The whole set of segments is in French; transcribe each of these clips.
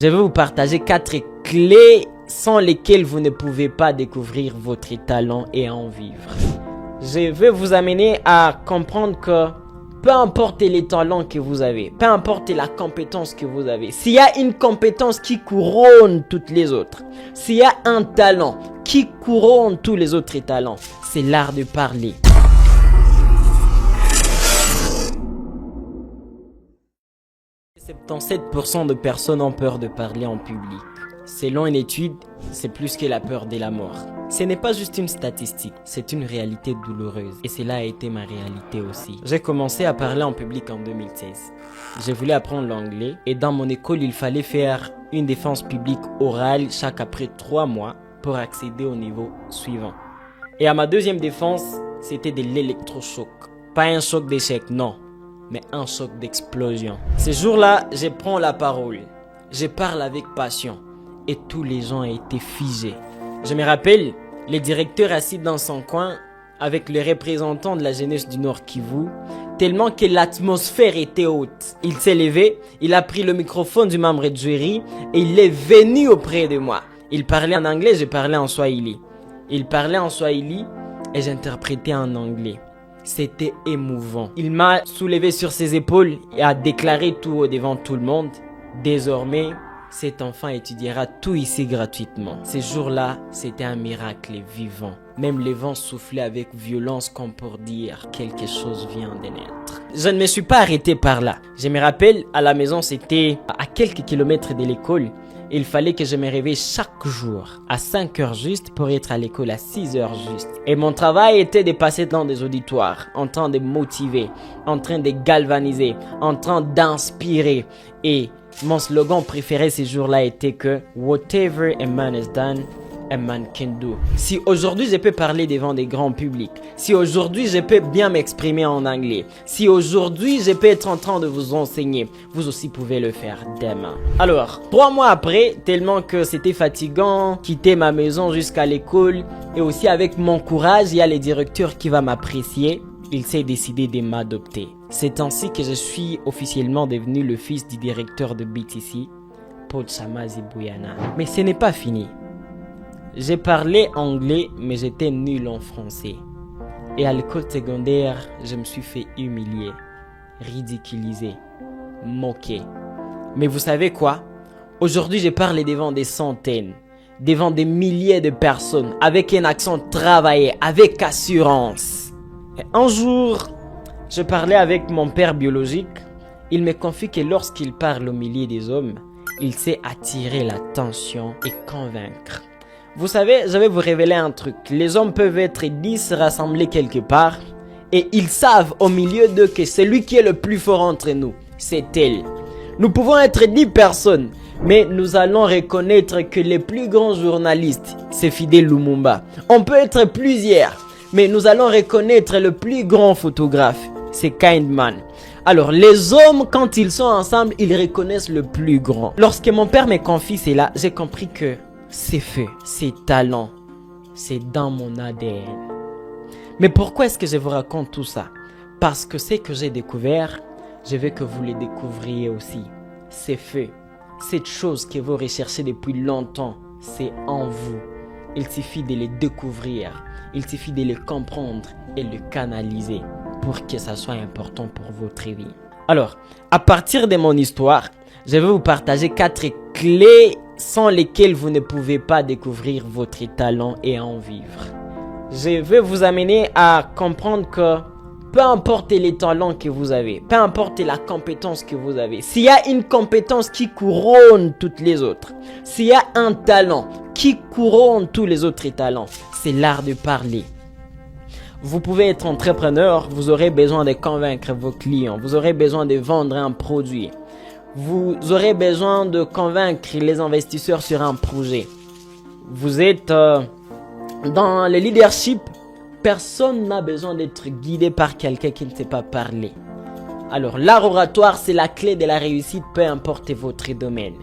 Je vais vous partager 4 clés sans lesquelles vous ne pouvez pas découvrir votre talent et en vivre. Je vais vous amener à comprendre que peu importe les talents que vous avez, peu importe la compétence que vous avez, s'il y a une compétence qui couronne toutes les autres, s'il y a un talent qui couronne tous les autres talents, c'est l'art de parler. « 77% de personnes ont peur de parler en public. Selon une étude, c'est plus que la peur de la mort. Ce n'est pas juste une statistique, c'est une réalité douloureuse. Et cela a été ma réalité aussi. J'ai commencé à parler en public en 2016. J'ai voulu apprendre l'anglais et dans mon école, il fallait faire une défense publique orale chaque après 3 mois pour accéder au niveau suivant. Et à ma deuxième défense, c'était de l'électrochoc. Pas un choc d'échec, non, mais un choc d'explosion. Ce jour-là, je prends la parole. Je parle avec passion et tous les gens étaient figés. Je me rappelle, le directeur assis dans son coin avec le représentant de la jeunesse du Nord Kivu, tellement que l'atmosphère était haute. Il s'est levé, il a pris le microphone du membre de jury et il est venu auprès de moi. Il parlait en anglais, je parlais en swahili. Il parlait en swahili et j'interprétais en anglais. C'était émouvant. Il m'a soulevé sur ses épaules et a déclaré tout devant tout le monde. Désormais, cet enfant étudiera tout ici gratuitement. Ce jour-là, c'était un miracle vivant. Même les vents soufflaient avec violence comme pour dire quelque chose vient de naître. Je ne me suis pas arrêté par là. Je me rappelle, à la maison, c'était à quelques kilomètres de l'école. Il fallait que je me réveille chaque jour à 5 heures juste pour être à l'école à 6 heures juste. Et mon travail était de passer dans des auditoires, en train de motiver, en train de galvaniser, en train d'inspirer. Et mon slogan préféré ces jours-là était que « Whatever a man has done, a man can do ». Si aujourd'hui je peux parler devant des grands publics, si aujourd'hui je peux bien m'exprimer en anglais, si aujourd'hui je peux être en train de vous enseigner, vous aussi pouvez le faire demain. Alors, 3 mois après, tellement que c'était fatigant, quitter ma maison jusqu'à l'école et aussi avec mon courage, il y a le directeur qui va m'apprécier. Il s'est décidé de m'adopter. C'est ainsi que je suis officiellement devenu le fils du directeur de BTC, Paul Chamazi Bouyana. Mais ce n'est pas fini. J'ai parlé anglais, mais j'étais nul en français. Et à l'école secondaire, je me suis fait humilier, ridiculiser, moquer. Mais vous savez quoi? Aujourd'hui, je parle devant des centaines, devant des milliers de personnes, avec un accent travaillé, avec assurance. Et un jour, je parlais avec mon père biologique. Il me confie que lorsqu'il parle au milieu des hommes, il sait attirer l'attention et convaincre. Vous savez, je vais vous révéler un truc. Les hommes peuvent être 10 rassemblés quelque part et ils savent au milieu d'eux que celui qui est le plus fort entre nous, c'est elle. Nous pouvons être 10 personnes, mais nous allons reconnaître que les plus grands journalistes, c'est Fidel Lumumba. On peut être plusieurs, mais nous allons reconnaître le plus grand photographe, c'est Kindman. Alors, les hommes, quand ils sont ensemble, ils reconnaissent le plus grand. Lorsque mon père me confie cela, j'ai compris que c'est fait, c'est talent, c'est dans mon ADN. Mais pourquoi est-ce que je vous raconte tout ça? Parce que ce que j'ai découvert, je veux que vous le découvriez aussi. C'est fait. Cette chose que vous recherchez depuis longtemps, c'est en vous. Il suffit de le découvrir, il suffit de le comprendre et le canaliser pour que ça soit important pour votre vie. Alors, à partir de mon histoire, je vais vous partager 4 clés sans lesquelles vous ne pouvez pas découvrir votre talent et en vivre. Je vais vous amener à comprendre que peu importe les talents que vous avez, peu importe la compétence que vous avez, s'il y a une compétence qui couronne toutes les autres, s'il y a un talent qui couronne tous les autres talents, c'est l'art de parler. Vous pouvez être entrepreneur, vous aurez besoin de convaincre vos clients, vous aurez besoin de vendre un produit, vous aurez besoin de convaincre les investisseurs sur un projet. Vous êtes dans le leadership. Personne n'a besoin d'être guidé par quelqu'un qui ne sait pas parler. Alors, l'art oratoire, c'est la clé de la réussite, peu importe votre domaine.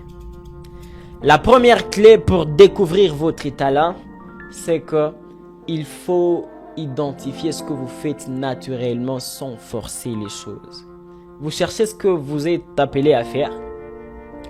La première clé pour découvrir votre talent, c'est que il faut identifier ce que vous faites naturellement sans forcer les choses. Vous cherchez ce que vous êtes appelé à faire.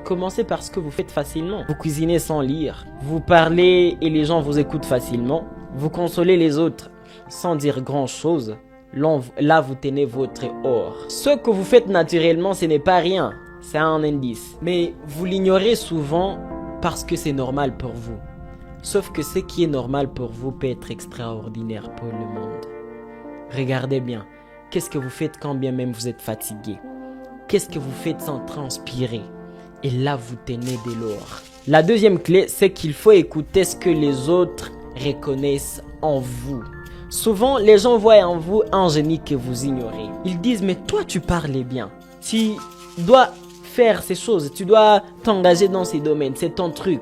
Commencez par ce que vous faites facilement. Vous cuisinez sans lire. Vous parlez et les gens vous écoutent facilement. Vous consolez les autres sans dire grand-chose. Là, vous tenez votre or. Ce que vous faites naturellement, ce n'est pas rien. C'est un indice. Mais vous l'ignorez souvent parce que c'est normal pour vous. Sauf que ce qui est normal pour vous peut être extraordinaire pour le monde. Regardez bien. Qu'est-ce que vous faites quand bien même vous êtes fatigué? Qu'est-ce que vous faites sans transpirer? Et là, vous tenez de l'or. La deuxième clé, c'est qu'il faut écouter ce que les autres reconnaissent en vous. Souvent, les gens voient en vous un génie que vous ignorez. Ils disent, mais toi, tu parlais bien. Tu dois faire ces choses. Tu dois t'engager dans ces domaines. C'est ton truc.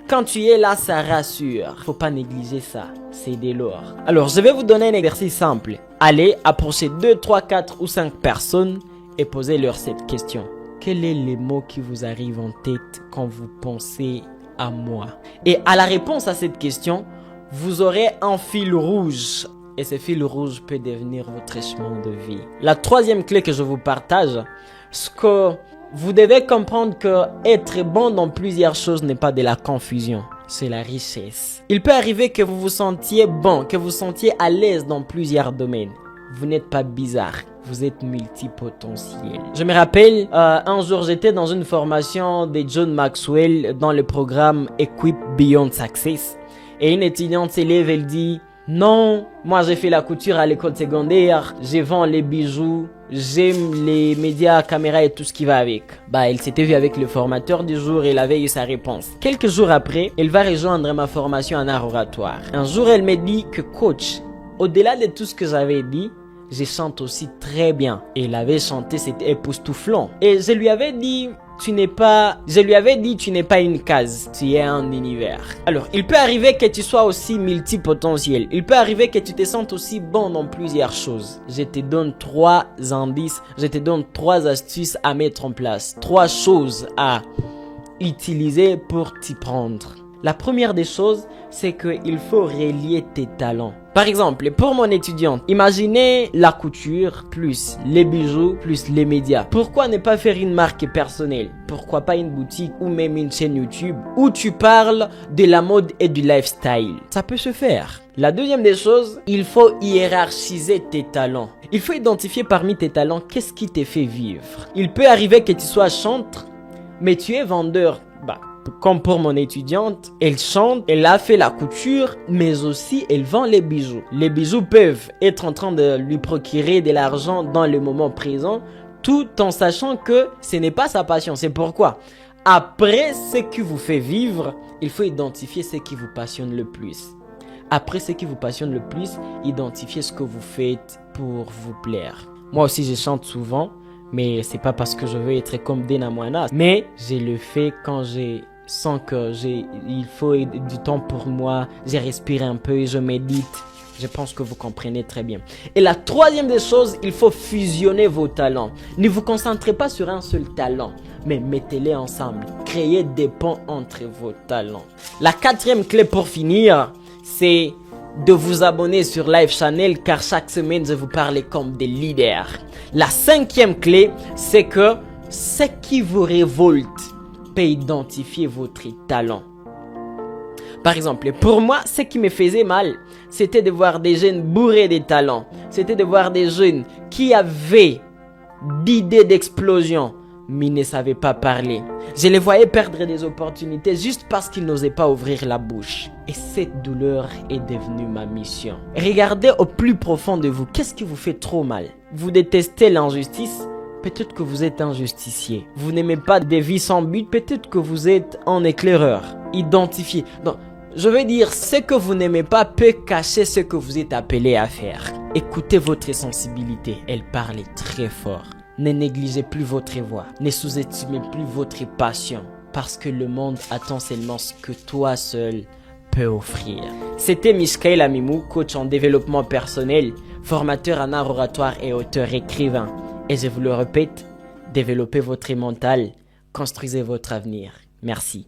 Quand tu es là, ça rassure. Faut pas négliger ça. C'est de l'or. Alors, je vais vous donner un exercice simple. Allez, approchez 2, 3, 4 ou 5 personnes et posez-leur cette question. Quels sont les mots qui vous arrivent en tête quand vous pensez à moi? Et à la réponse à cette question, vous aurez un fil rouge. Et ce fil rouge peut devenir votre chemin de vie. La troisième clé que je vous partage, c'est que vous devez comprendre que être bon dans plusieurs choses n'est pas de la confusion. C'est la richesse. Il peut arriver que vous vous sentiez bon, que vous sentiez à l'aise dans plusieurs domaines. Vous n'êtes pas bizarre. Vous êtes multipotentiel. Je me rappelle, un jour, j'étais dans une formation de John Maxwell dans le programme Equip Beyond Success. Et une étudiante s'élève, elle dit, non, moi j'ai fait la couture à l'école secondaire, je vends les bijoux, j'aime les médias, caméras et tout ce qui va avec. Elle s'était vue avec le formateur du jour et elle avait eu sa réponse. Quelques jours après, elle va rejoindre ma formation en art oratoire. Un jour, elle me dit que coach, au-delà de tout ce que j'avais dit, je chante aussi très bien. Et elle avait chanté, c'était époustouflant. Et je lui avais dit, tu n'es pas une case, tu es un univers. Alors, il peut arriver que tu sois aussi multipotentiel. Il peut arriver que tu te sentes aussi bon dans plusieurs choses. Je te donne 3 indices, je te donne 3 astuces à mettre en place. 3 choses à utiliser pour t'y prendre. La première des choses, c'est qu'il faut relier tes talents. Par exemple, pour mon étudiante, imaginez la couture, plus les bijoux, plus les médias. Pourquoi ne pas faire une marque personnelle? Pourquoi pas une boutique ou même une chaîne YouTube où tu parles de la mode et du lifestyle? Ça peut se faire. La deuxième des choses, il faut hiérarchiser tes talents. Il faut identifier parmi tes talents qu'est-ce qui te fait vivre. Il peut arriver que tu sois chanteur, mais tu es vendeur. Comme pour mon étudiante, elle chante, elle a fait la couture, mais aussi elle vend les bijoux. Les bijoux peuvent être en train de lui procurer de l'argent dans le moment présent, tout en sachant que ce n'est pas sa passion. C'est pourquoi, après ce qui vous fait vivre, il faut identifier ce qui vous passionne le plus. Après ce qui vous passionne le plus, identifiez ce que vous faites pour vous plaire. Moi aussi, je chante souvent, mais c'est pas parce que je veux être comme Dena Moana, mais je le fais quand sans que il faut du temps pour moi, je respire un peu et je médite. Je pense que vous comprenez très bien. Et la troisième des choses, il faut fusionner vos talents. Ne vous concentrez pas sur un seul talent, mais mettez-les ensemble. Créez des ponts entre vos talents. La quatrième clé pour finir, c'est de vous abonner sur Live Channel car chaque semaine, je vous parle comme des leaders. La cinquième clé, c'est que ce qui vous révolte peut identifier votre talent. Par exemple, pour moi, ce qui me faisait mal, c'était de voir des jeunes bourrés de talent. C'était de voir des jeunes qui avaient d'idées d'explosion, mais ne savaient pas parler. Je les voyais perdre des opportunités juste parce qu'ils n'osaient pas ouvrir la bouche. Et cette douleur est devenue ma mission. Regardez au plus profond de vous, qu'est-ce qui vous fait trop mal? Vous détestez l'injustice? Peut-être que vous êtes un justicier. Vous n'aimez pas des vies sans but. Peut-être que vous êtes un éclaireur. Identifiez. Non, je veux dire, ce que vous n'aimez pas peut cacher ce que vous êtes appelé à faire. Écoutez votre sensibilité. Elle parle très fort. Ne négligez plus votre voix. Ne sous-estimez plus votre passion. Parce que le monde attend seulement ce que toi seul peux offrir. C'était Michael Amimou, coach en développement personnel, formateur en art oratoire et auteur-écrivain. Et je vous le répète, développez votre mental, construisez votre avenir. Merci.